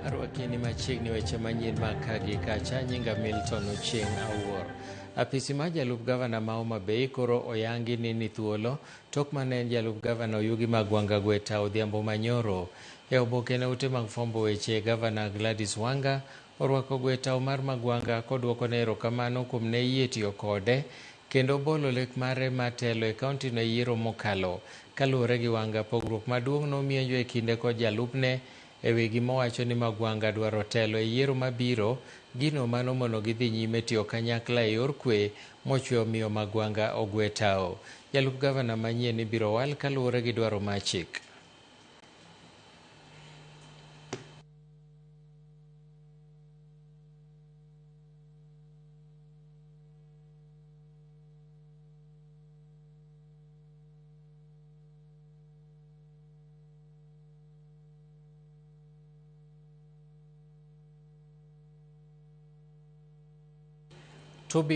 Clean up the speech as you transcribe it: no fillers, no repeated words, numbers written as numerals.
Arwakini machiegni weche manyien mag kagi kacha. Nyinga Milton Ochieng' Awuor. Apisi mar jalup gavana ma Homa Bay koro oyangi ni thuolo tok mane en jalup gavana Oyugi Magwanga Gweta odhiambo manyoro. E oboke ne ute mag fwambo weche, gavana Gladys Wanga orwako Gweta mar Magwanga koduoko ne erokamano kuom ne yie tiyo kode kendo bolo lek mare matelo e kaunti no yiero mokalo. Kaluwore gi Wanga, pogruok maduong' nomienjo e kinde kod jalupne e wi gima owacho ni Magwanga dwaro telo e yiero mabiro, gino manomono gidhi nyime tiyo kanyakla e yor kwe mochweyo miyo Magwanga ogwe tao. Jalup gavana manyien ibiro wal kaluwore gi dwaro mar chik. Toby